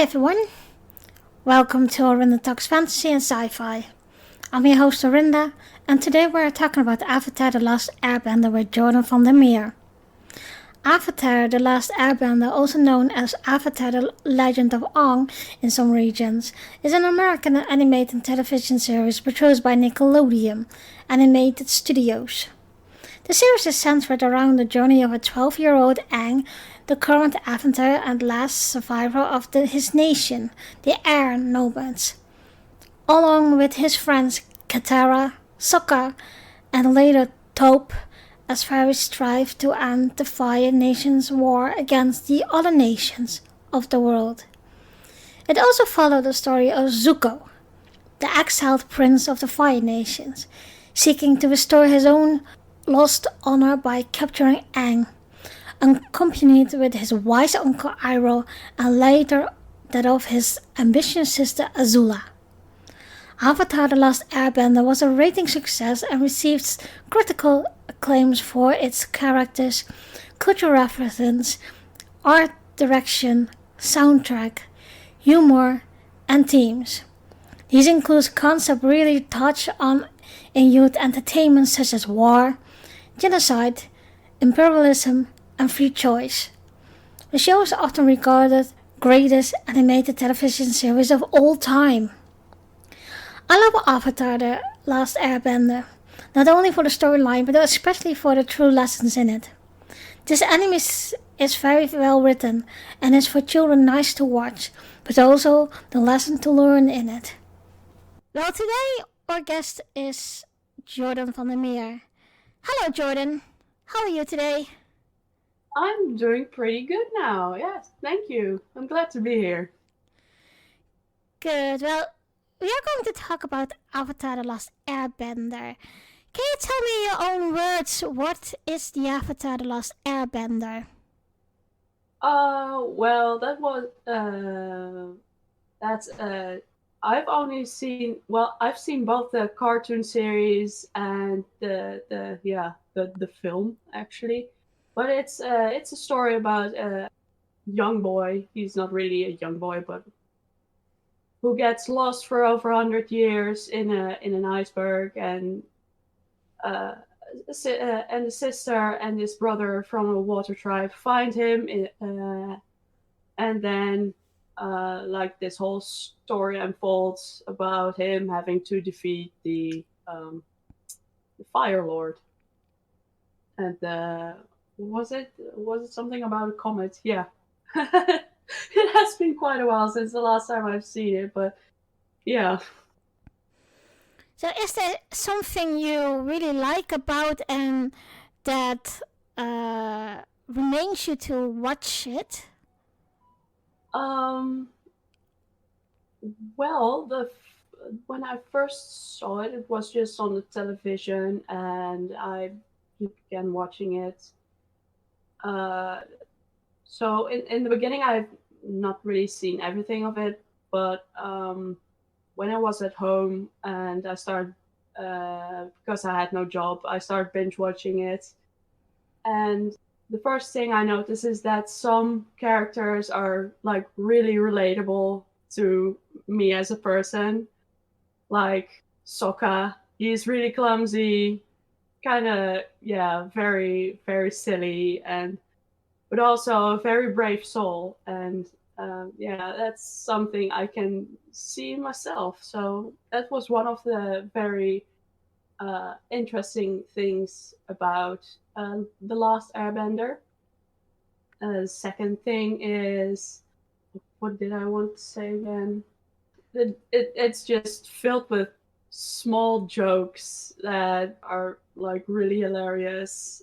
Hi everyone, welcome to Orinda Talks Fantasy and Sci-Fi. I'm your host Orinda, and today we're talking about Avatar The Last Airbender with Jordan van der Meer. Avatar The Last Airbender, also known as Avatar The Legend of Aang in some regions, is an American animated television series produced by Nickelodeon Animated Studios. The series is centered around the journey of a 12-year-old Aang, the current avatar and last survivor of his nation, the Air Nomads, along with his friends Katara, Sokka, and later Toph, as fairies strive to end the Fire Nation's war against the other nations of the world. It also followed the story of Zuko, the exiled prince of the Fire Nations, seeking to restore his own lost honor by capturing Aang, accompanied with his wise uncle Iroh and later that of his ambitious sister Azula. Avatar The Last Airbender was a rating success and received critical acclaims for its characters, cultural references, art direction, soundtrack, humor, and themes. These include concepts really touched on in youth entertainment such as war, genocide, imperialism, and free choice. The show is often regarded greatest animated television series of all time. I love Avatar The Last Airbender, not only for the storyline but especially for the true lessons in it. This anime is very well written and is for children nice to watch, but also the lesson to learn in it. Well, today our guest is Jordan van der Meer. Hello Jordan, how are you today? I'm doing pretty good now. Yes, thank you. I'm glad to be here. Good, well, we are going to talk about Avatar The Last Airbender. Can you tell me in your own words, what is the Avatar The Last Airbender? Well, that's I've only seen well, I've seen both the cartoon series and the film actually, but it's a story about a young boy. He's not really a young boy, but who gets lost for over 100 years in an iceberg, uh, and the sister and his brother from a water tribe find him, and then like this whole story unfolds about him having to defeat the Fire Lord. And was it something about a comet? Yeah. It has been quite a while since the last time I've seen it, but yeah. So, is there something you really like about and that remains you to watch it? Um, well, when I first saw it, it was just on the television, and I began watching it. Uh, so in the beginning, I've not really seen everything of it, but when I was at home and I started because I had no job, I started binge watching it, and the first thing I noticed is that some characters are like really relatable to me as a person, like Sokka. He's really clumsy, kind of, yeah, very silly, and but also a very brave soul. And yeah, that's something I can see in myself. So that was one of the very interesting things about The Last Airbender. Second thing is, what did I want to say again? It's just filled with small jokes that are like really hilarious.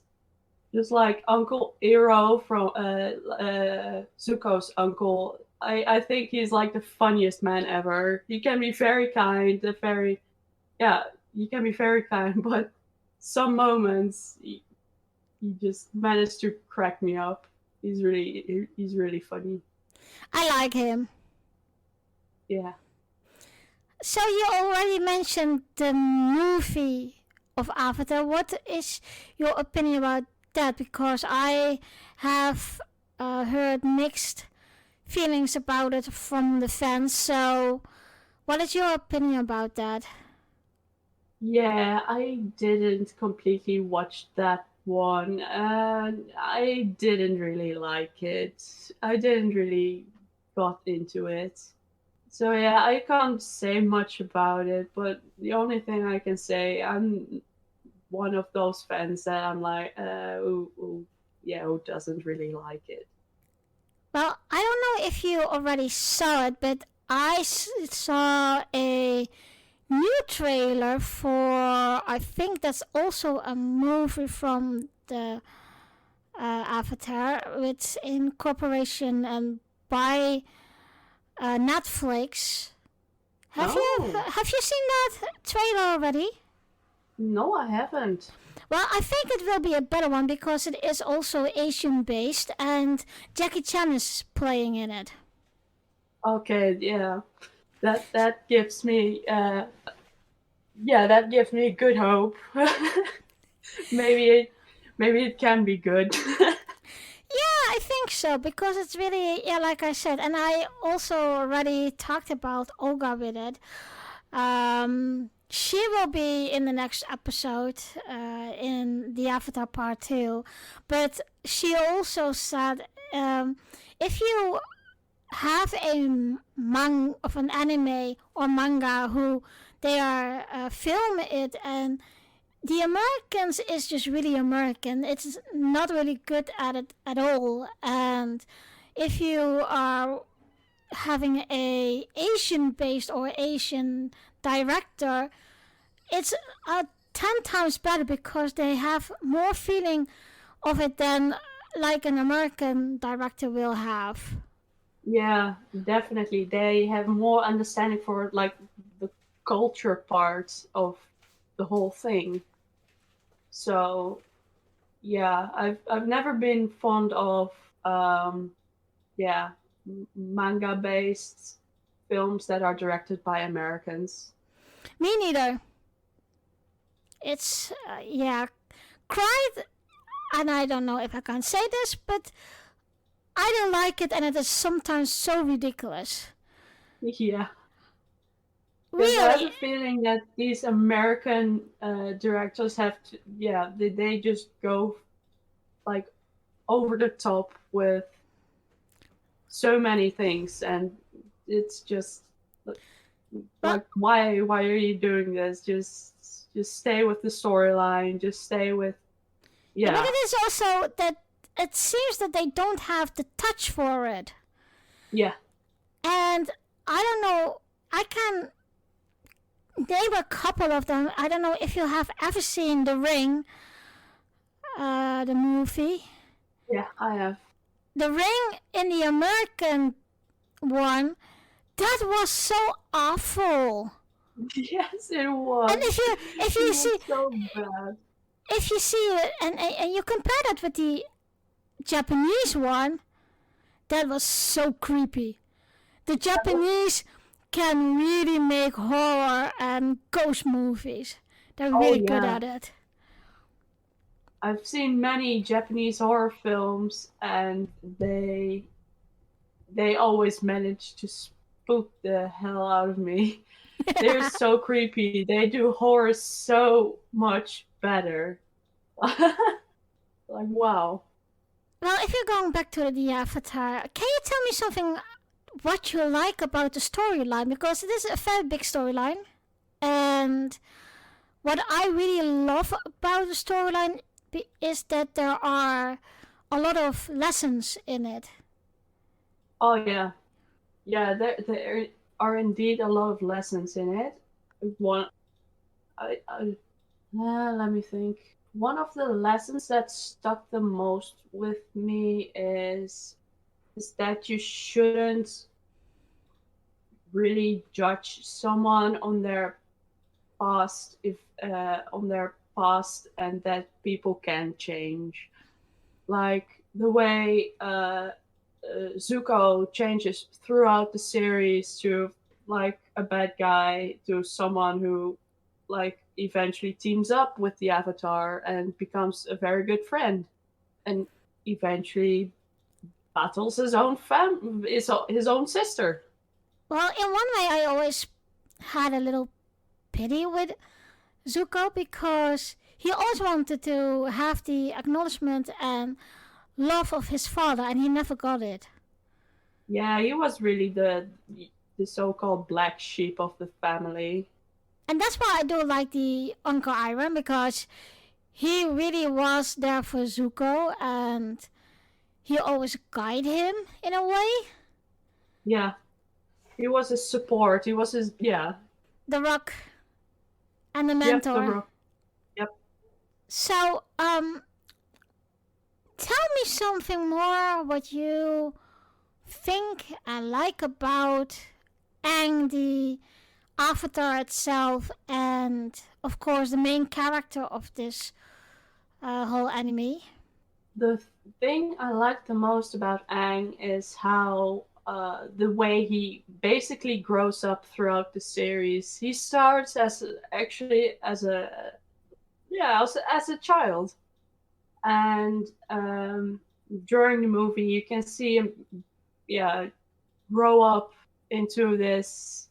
Just like Uncle Eero from Zuko's uncle. I think he's like the funniest man ever. He can be very kind, yeah, he can be very kind, but some moments he just managed to crack me up. He's really funny. I like him. Yeah. So, you already mentioned the movie of Avatar. What is your opinion about that? Because I have heard mixed feelings about it from the fans. So, what is your opinion about that? Yeah, I didn't completely watch that one, and I didn't really like it. I didn't really got into it. So yeah, I can't say much about it, but the only thing I can say, I'm one of those fans that I'm like, yeah, who doesn't really like it? Well, I don't know if you already saw it, but I saw a new trailer for, I think that's also a movie from the Avatar, it's in cooperation and by Netflix. Oh, Have you seen that trailer already? no, I haven't. Well, I think it will be a better one because it is also Asian based and Jackie Chan is playing in it. Okay, yeah, that gives me, yeah, that gives me good hope. maybe it, maybe it can be good. Yeah, I think so because it's really, yeah, like I said, and I also already talked about Olga with it. She will be in the next episode in the Avatar Part 2, but she also said if you have a of an anime or manga who they are film it, and the Americans is just really American. It's not really good at it at all. And if you are having a Asian based or Asian director, it's 10 times better because they have more feeling of it than like an American director will have. Yeah, definitely. They have more understanding for like the culture part of the whole thing. So yeah, I've never been fond of um, yeah, manga based films that are directed by Americans. Me neither. It's yeah, cried, and I don't know if I can say this, but I don't like it, and it is sometimes so ridiculous. Yeah, because I have Really, a feeling that these American directors have to, yeah, they just go like over the top with so many things, and it's just but like why are you doing this? Just stay with the storyline. Just stay with yeah, but yeah, it is also that it seems that they don't have the touch for it, yeah. and I don't know. I can name a couple of them. I don't know if you have ever seen The Ring, the movie. Yeah, I have. The Ring in the American one, that was so awful. Yes, it And was. if It you was see so bad. it and you compare that with the Japanese one, that was so creepy. The Japanese can really make horror and ghost movies. They're Oh really good yeah, at it. I've seen many Japanese horror films, and they always manage to spook the hell out of me. They're so creepy. They do horror so much better. Like wow. Well, if you're going back to the Avatar, can you tell me something what you like about the storyline? Because it is a very big storyline. And what I really love about the storyline is that there are a lot of lessons in it. Oh yeah, yeah. There are indeed a lot of lessons in it. One, let me think. One of the lessons that stuck the most with me is that you shouldn't really judge someone on their past if on their past, and that people can change. Like the way Zuko changes throughout the series to like a bad guy to someone who like eventually teams up with the Avatar and becomes a very good friend, and eventually battles his own sister. Well, in one way, I always had a little pity with Zuko because he always wanted to have the acknowledgement and love of his father, and he never got it. Yeah, he was really the so-called black sheep of the family. And that's why I do like the Uncle Iron because he really was there for Zuko and he always guided him in a way. Yeah, he was his support. He was his yeah. The rock and the Yep, the mentor. rock. Yep. So, tell me something more what you think and like about Aang, the Avatar itself, and of course the main character of this whole anime. The thing I like the most about Aang is how the way he basically grows up throughout the series. He starts actually as a yeah as a child, and during the movie you can see him yeah grow up into this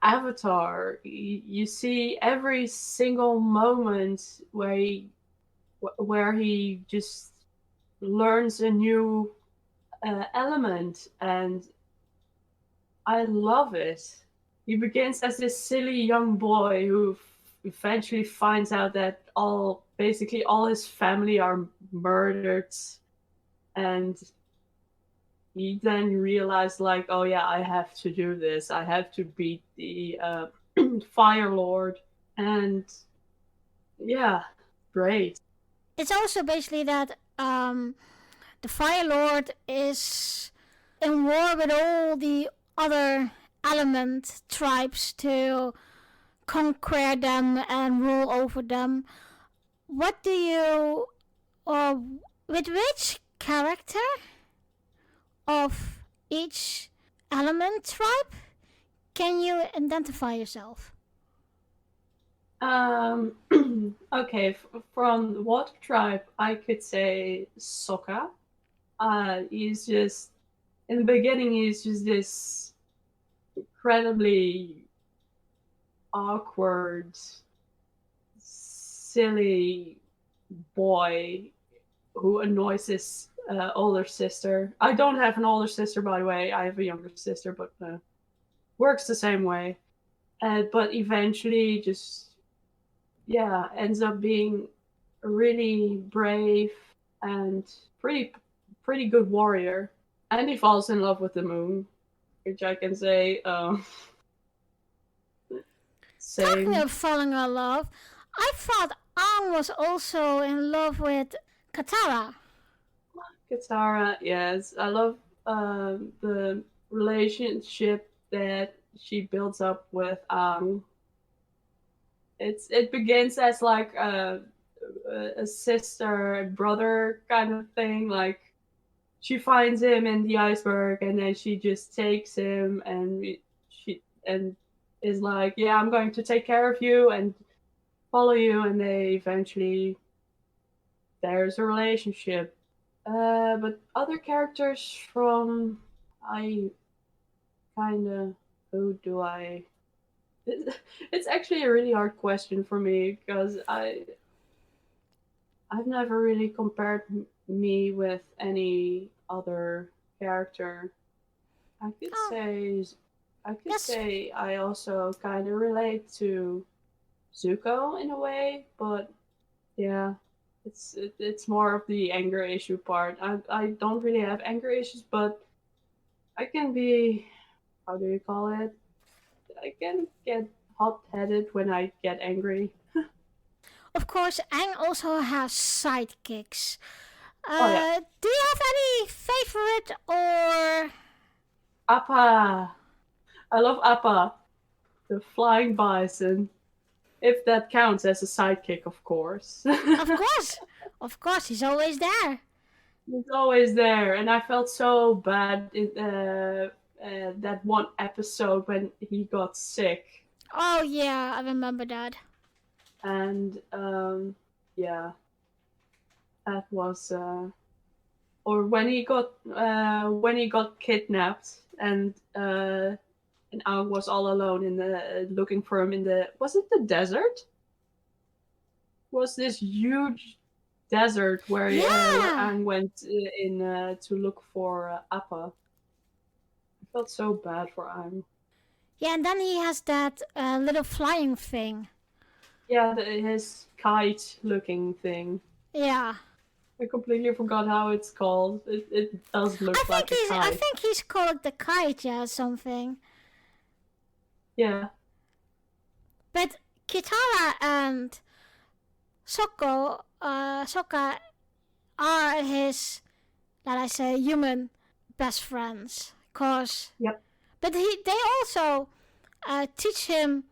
avatar. You see every single moment where he just learns a new element, and I love it. He begins as this silly young boy who eventually finds out that basically all his family are murdered, and he then realized like, oh yeah, I have to do this. I have to beat the Fire Lord, and yeah, great. It's also basically that the Fire Lord is in war with all the other element tribes to conquer them and rule over them. What do you, or with which character of each element tribe can you identify yourself? Um, okay, from the Water Tribe, I could say Sokka. He's just in the beginning, he's just this incredibly awkward, silly boy who annoys his older sister. I don't have an older sister, by the way. I have a younger sister, but works the same way. But eventually, just yeah, ends up being a really brave and pretty pretty good warrior. And he falls in love with the moon, which I can say Talking same. of falling in love, I thought Aang was also in love with Katara. Katara, yes, I love the relationship that she builds up with it begins as like a sister brother kind of thing. Like she finds him in the iceberg, and then she just takes him, and she and is like, yeah, I'm going to take care of you and follow you, and they eventually there's a relationship. But other characters from I kind of who do I? It's actually a really hard question for me because I've never really compared me with any other character. I could Oh, say I could yes, say I also kind of relate to Zuko in a way, but yeah, it's more of the anger issue part. I don't really have anger issues, but I can be how do you call it? I can get hot headed when I get angry. of course, Aang also has sidekicks. Oh yeah, Do you have any favorite or? Appa. I love Appa, the flying bison. If that counts as a sidekick, of course. Of course, of course, he's always there. He's always there, and I felt so bad in that one episode when he got sick, Oh yeah, I remember that. and yeah, that was or when he got kidnapped and Aang was all alone in the looking for him in the, was it the desert? Was this huge desert where Yeah. Aang went in to look for Appa? I felt so bad for Aang. Yeah, and then he has that little flying thing. Yeah, his kite looking thing. Yeah. I completely forgot how it's called. It does look like a I kite. think he's called the kite, yeah, something. Yeah, But Kitara and Sokka are his, let I say, human best friends. Cause, yep, but they also teach him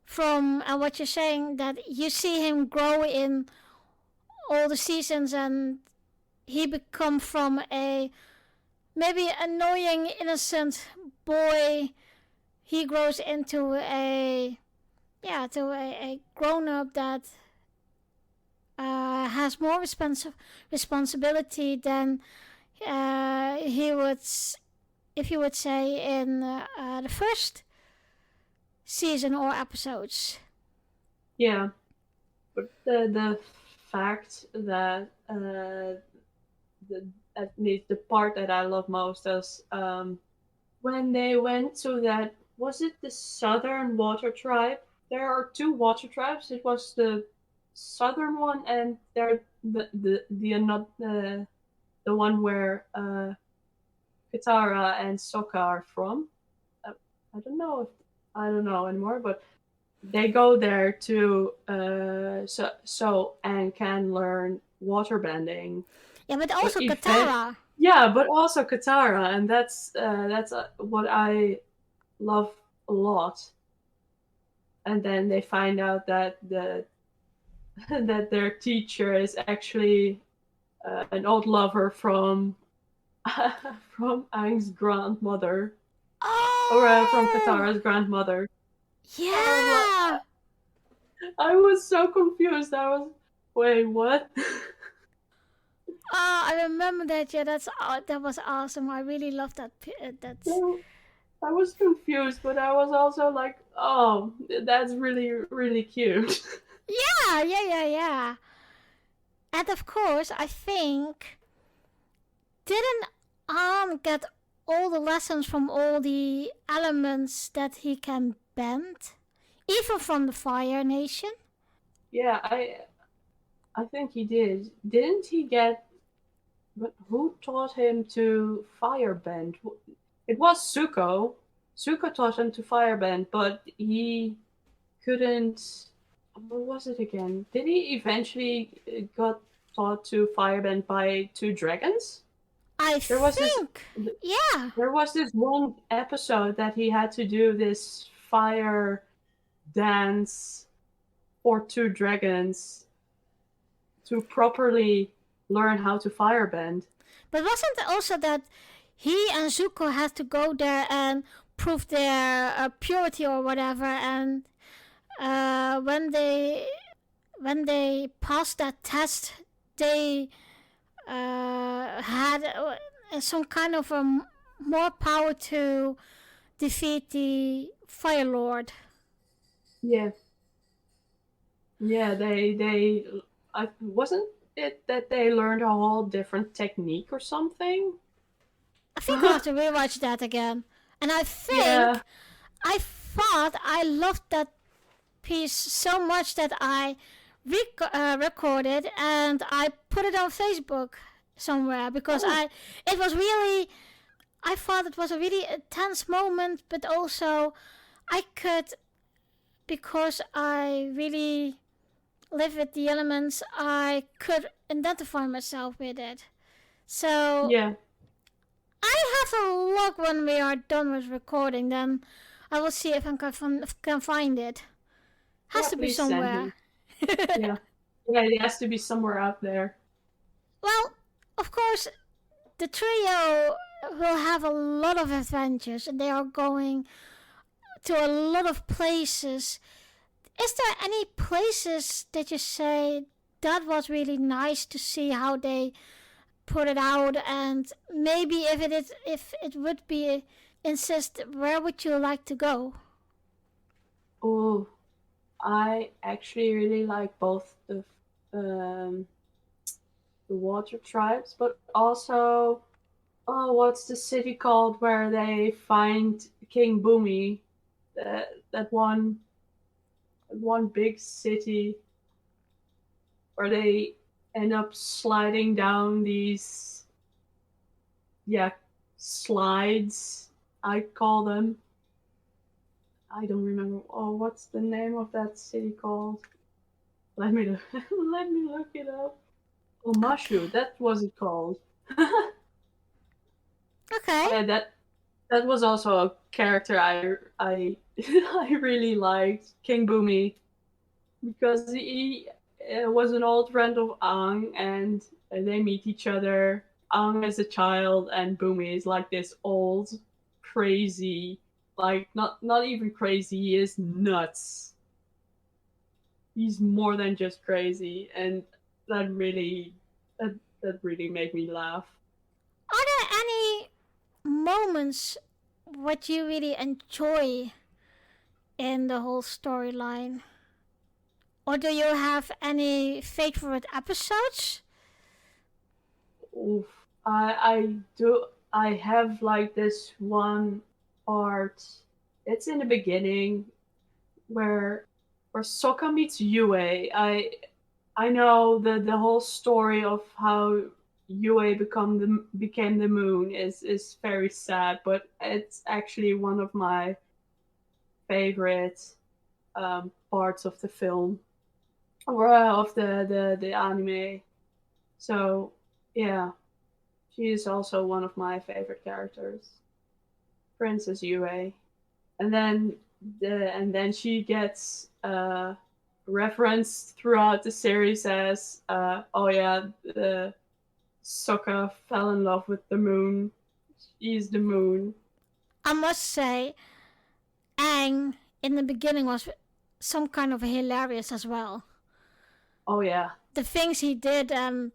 from what you're saying, that you see him grow in all the seasons, and he become from a maybe annoying innocent boy, he grows into a grown up that has more responsibility than he would, if you would say, in the first season or episodes. yeah. But the fact that the at least the part that I love most is when they went to that, was it the Southern Water Tribe? There are two water tribes. It was the southern one and there the one where Katara and Sokka are from. Uh, I don't know anymore, but they go there to so and can learn water bending. Yeah, but But also event Katara. yeah, but also Katara, and that's what I love a lot. And then they find out that that their teacher is actually an old lover from from Aang's grandmother, or from Oh, Katara's grandmother. I was yeah. I was so confused. I was, wait, what? Oh, I remember that. Yeah, that was awesome. I really loved that. That's So I was confused, but I was also like, oh, that's really really cute. yeah. And of course, I think, didn't get all the lessons from all the elements that he can bend, even from the Fire Nation. Yeah, I think he did. Didn't he get? But who taught him to firebend? It was Zuko. Zuko taught him to firebend, but he couldn't. What was it again? Did he eventually got taught to firebend by two dragons? I There was this. think, yeah. There was this one episode that he had to do this fire dance for two dragons to properly learn how to firebend. But wasn't it also that he and Zuko had to go there and prove their purity or whatever, and when they passed that test, they had some kind of more power to defeat the Fire Lord. Yeah, yeah. They. I wasn't it that they learned a whole different technique or something. I think I'll have to rewatch that again. And I Yeah. think I thought I loved that piece so much that I recorded and I put it on Facebook somewhere, because Oh, it was really, I thought it was a really tense moment, but also I could, because I really live with the elements, I could identify myself with it. So yeah. I have a look when we are done with recording, then I will see if I can find it. Has Yeah. to be Please send somewhere. me. Yeah. Yeah. It has to be somewhere out there. Well, of course, the trio will have a lot of adventures and they are going to a lot of places. Is there any places that you say that was really nice to see how they put it out, and maybe if it would be insist, where would you like to go? Oh, I actually really like both um, the water tribes, but also, oh, what's the city called where they find King Boomy? That one big city where they end up sliding down these, yeah, slides, I call them. I don't remember. Oh, what's the name of that city called? Let me look. Let me look it up. Oh, Okay. Mushu. That was it called. Oh Okay. yeah, that was also a character I I really liked, King Boomy, because he was an old friend of Aang, and they meet each other. Aang is a child, and Boomy is like this old, crazy, like not even crazy. He is nuts. He's more than just crazy, and that really that really made me laugh. Are there any moments what you really enjoy in the whole storyline? Or do you have any favorite episodes? Oof. I do. I have like this one part. It's in the beginning where Sokka meets Yue. I know the whole story of how Yue became the moon is very sad, but it's actually one of my favorite parts of the film or of the anime. So yeah, she is also one of my favorite characters, Princess Yue. And then she gets referenced throughout the series as oh yeah, the Sokka fell in love with the moon. She's the moon. I must say, Aang in the beginning was some kind of hilarious as well. Oh yeah, The things he did, and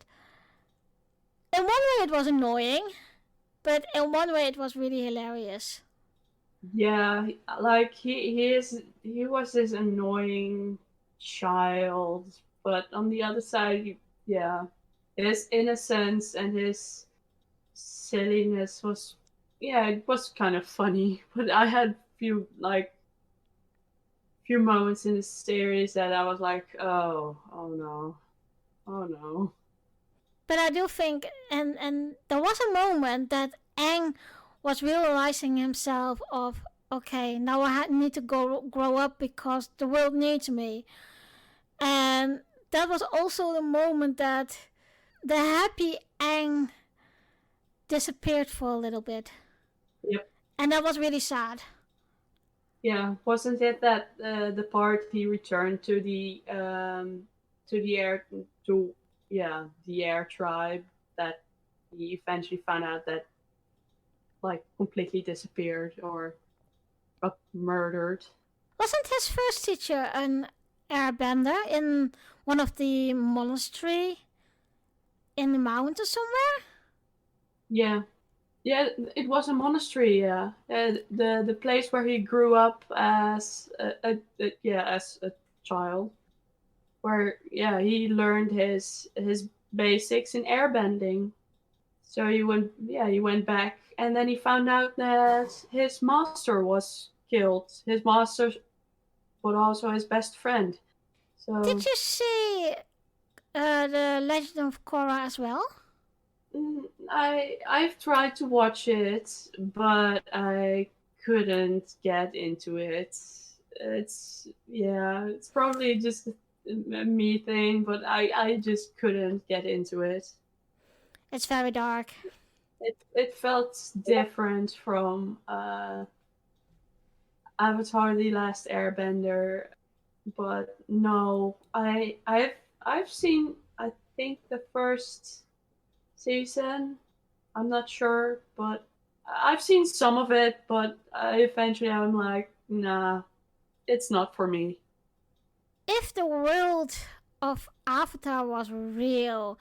in one way it was annoying, but in one way it was really hilarious. yeah. Like he was this annoying child, but on the other side, yeah, his innocence and his silliness was, yeah, it was kind of funny. But I had few moments in the series that I was like, oh no, oh no. But I do think, and there was a moment that Aang was realizing himself of, okay, now need to go grow up because the world needs me. And that was also the moment that the happy Aang disappeared for a little bit. Yep. And that was really sad. Yeah, wasn't it that the part he returned to the air to yeah the air tribe that he eventually found out that like completely disappeared or got murdered. Wasn't his first teacher an airbender in one of the monastery in the mountains somewhere? Yeah, yeah, it was a monastery. Yeah, the place where he grew up as yeah as a child, where yeah he learned his basics in airbending. So he went back, and then he found out that his master was killed. His master, but also his best friend. Did So you see the Legend of Korra as well? I've tried to watch it, but I couldn't get into it. It's yeah, it's probably just a me thing, but I just couldn't get into it. It's very dark. It felt different from Avatar: The Last Airbender, but no, I've seen I think the first season. I'm not sure, but I've seen some of it. But eventually, I'm like, nah, it's not for me. If the world of Avatar was real,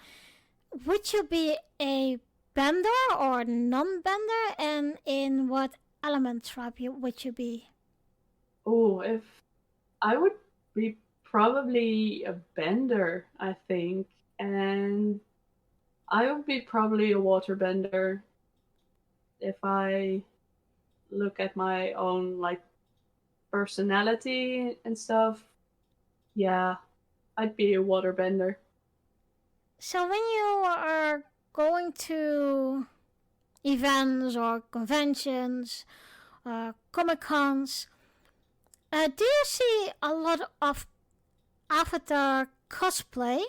would you be a bender or non-bender, and in what element tribe would you be? Oh, if I would be probably a bender, I think, and I would be probably a water bender if I look at my own like personality and stuff. Yeah, I'd be a water bender. So when you are going to events or conventions, comic cons, do you see a lot of Avatar cosplay?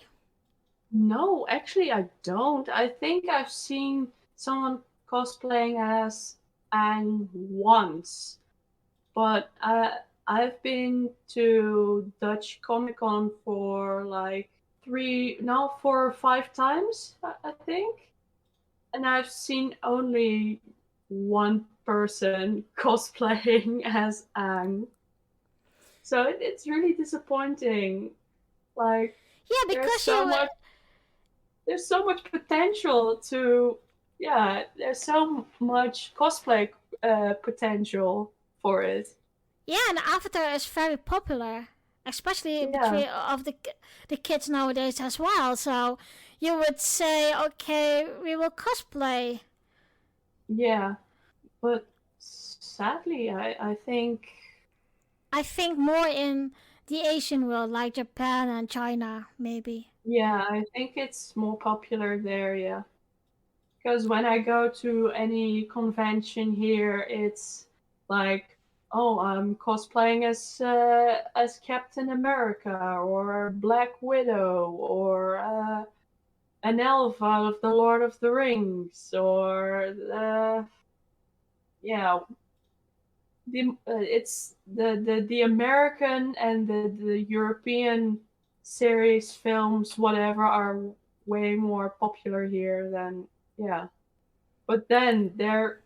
No, actually, I don't. I think I've seen someone cosplaying as Aang once, but I've been to Dutch Comic Con for like three, now 4 or 5 times, I think, and I've seen only one person cosplaying as Aang. So it's really disappointing. Like Yeah, there's because so much there's so much potential to yeah, there's so much cosplay potential for it. yeah, and Avatar is very popular, especially Yeah, between of the kids nowadays as well. So you would say, okay, we will cosplay. yeah, but sadly, I think I think more in the Asian world, like Japan and China, maybe. yeah, I think it's more popular there. Yeah, because when I go to any convention here, it's like, oh, I'm cosplaying as Captain America or Black Widow or an elf out of the Lord of the Rings, or yeah, it's the American and the European series films, whatever, are way more popular here than yeah. But then there,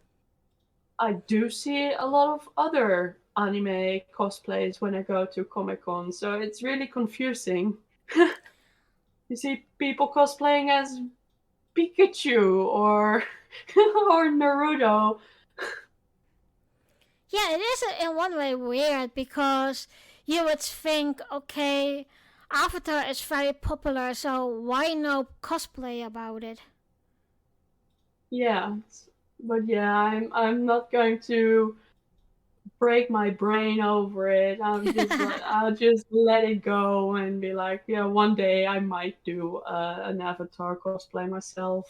I do see a lot of other anime cosplays when I go to Comic Con, so it's really confusing. You see people cosplaying as Pikachu or or Naruto. Yeah, it is in one way weird because you would think, okay, Avatar is very popular, so why no cosplay about it? Yeah, but yeah, I'm not going to break my brain over it. I'll just let it go and be like, yeah, one day I might do an Avatar cosplay myself.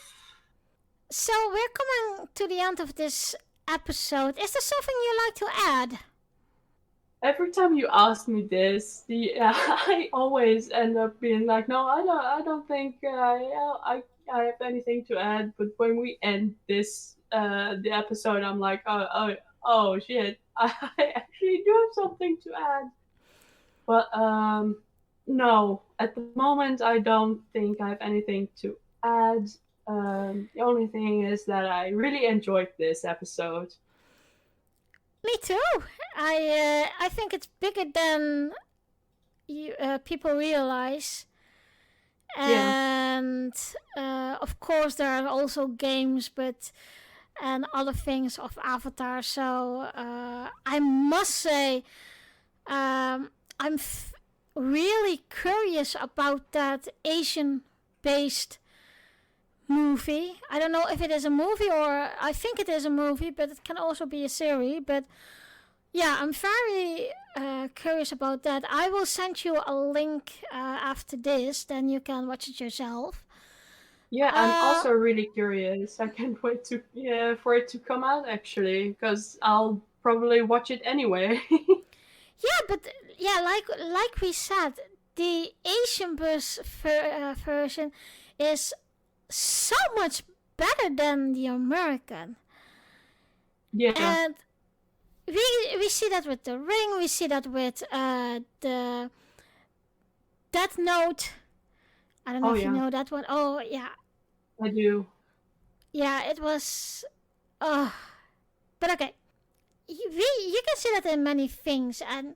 So we're coming to the end of this episode. Is there something you like to add? Every time you ask me this, I always end up being like, no, I don't think yeah, I have anything to add. But when we end this the episode, I'm like, oh shit, I actually do have something to add. But no, at the moment, I don't think I have anything to add. The only thing is that I really enjoyed this episode. Me too. I think it's bigger than people realize, Yeah, and of course there are also games, but and other things of Avatar. So I must say, I'm really curious about that Asian-based movie. I don't know if it is a movie or I think it is a movie, but it can also be a series. But yeah, I'm very curious about that. I will send you a link after this, then you can watch it yourself. yeah. I'm Uh, also really curious. I can't wait to yeah for it to come out actually, because I'll probably watch it anyway. yeah, but yeah, like we said, the Asian version is so much better than the American, Yeah. and we see that with the Ring. We see that with the Death Note. I don't know Oh if you yeah, know that one. Oh yeah, I do. yeah. It was. Oh, but okay. You can see that in many things, and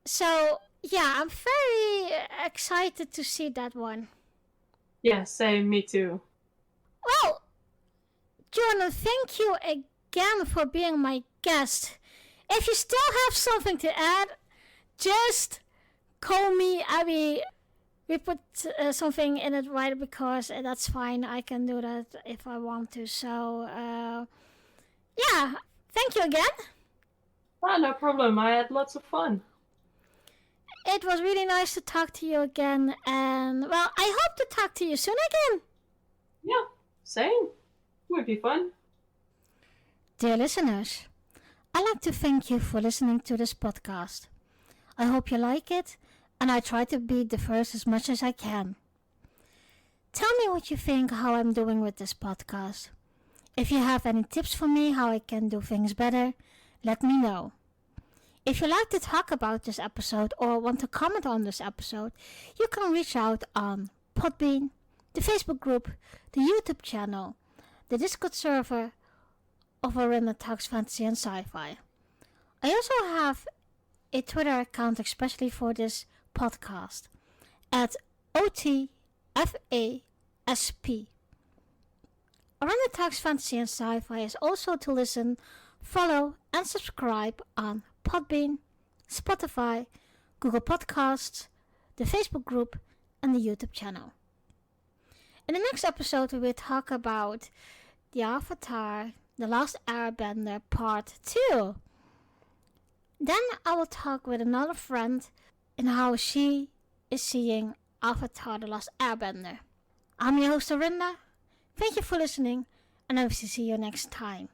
so yeah, I'm very excited to see that one. Yeah, same, me too. Well, Jordan, thank you again for being my guest. If you still have something to add, just call me. We put something in it right because that's fine. I can do that if I want to. So, yeah, thank you again. Ah, no problem. I had lots of fun. It was really nice to talk to you again, and well, I hope to talk to you soon again. Yeah, same. Would be fun. Dear listeners, I'd like to thank you for listening to this podcast. I hope you like it, and I try to be diverse as much as I can. Tell me what you think how I'm doing with this podcast. If you have any tips for me how I can do things better, let me know. If you'd like to talk about this episode or want to comment on this episode, you can reach out on Podbean, the Facebook group, the YouTube channel, the Discord server of Arena Talks Fantasy and Sci-Fi. I also have a Twitter account especially for this podcast at OTFASP. Arena Talks Fantasy and Sci-Fi is also to listen, follow, and subscribe on Podbean, Spotify, Google Podcasts, the Facebook group, and the YouTube channel. In the next episode, we will talk about the Avatar, The Last Airbender Part 2. Then I will talk with another friend and how she is seeing Avatar, The Last Airbender. I'm your host, Arinda. Thank you for listening, and I hope to see you next time.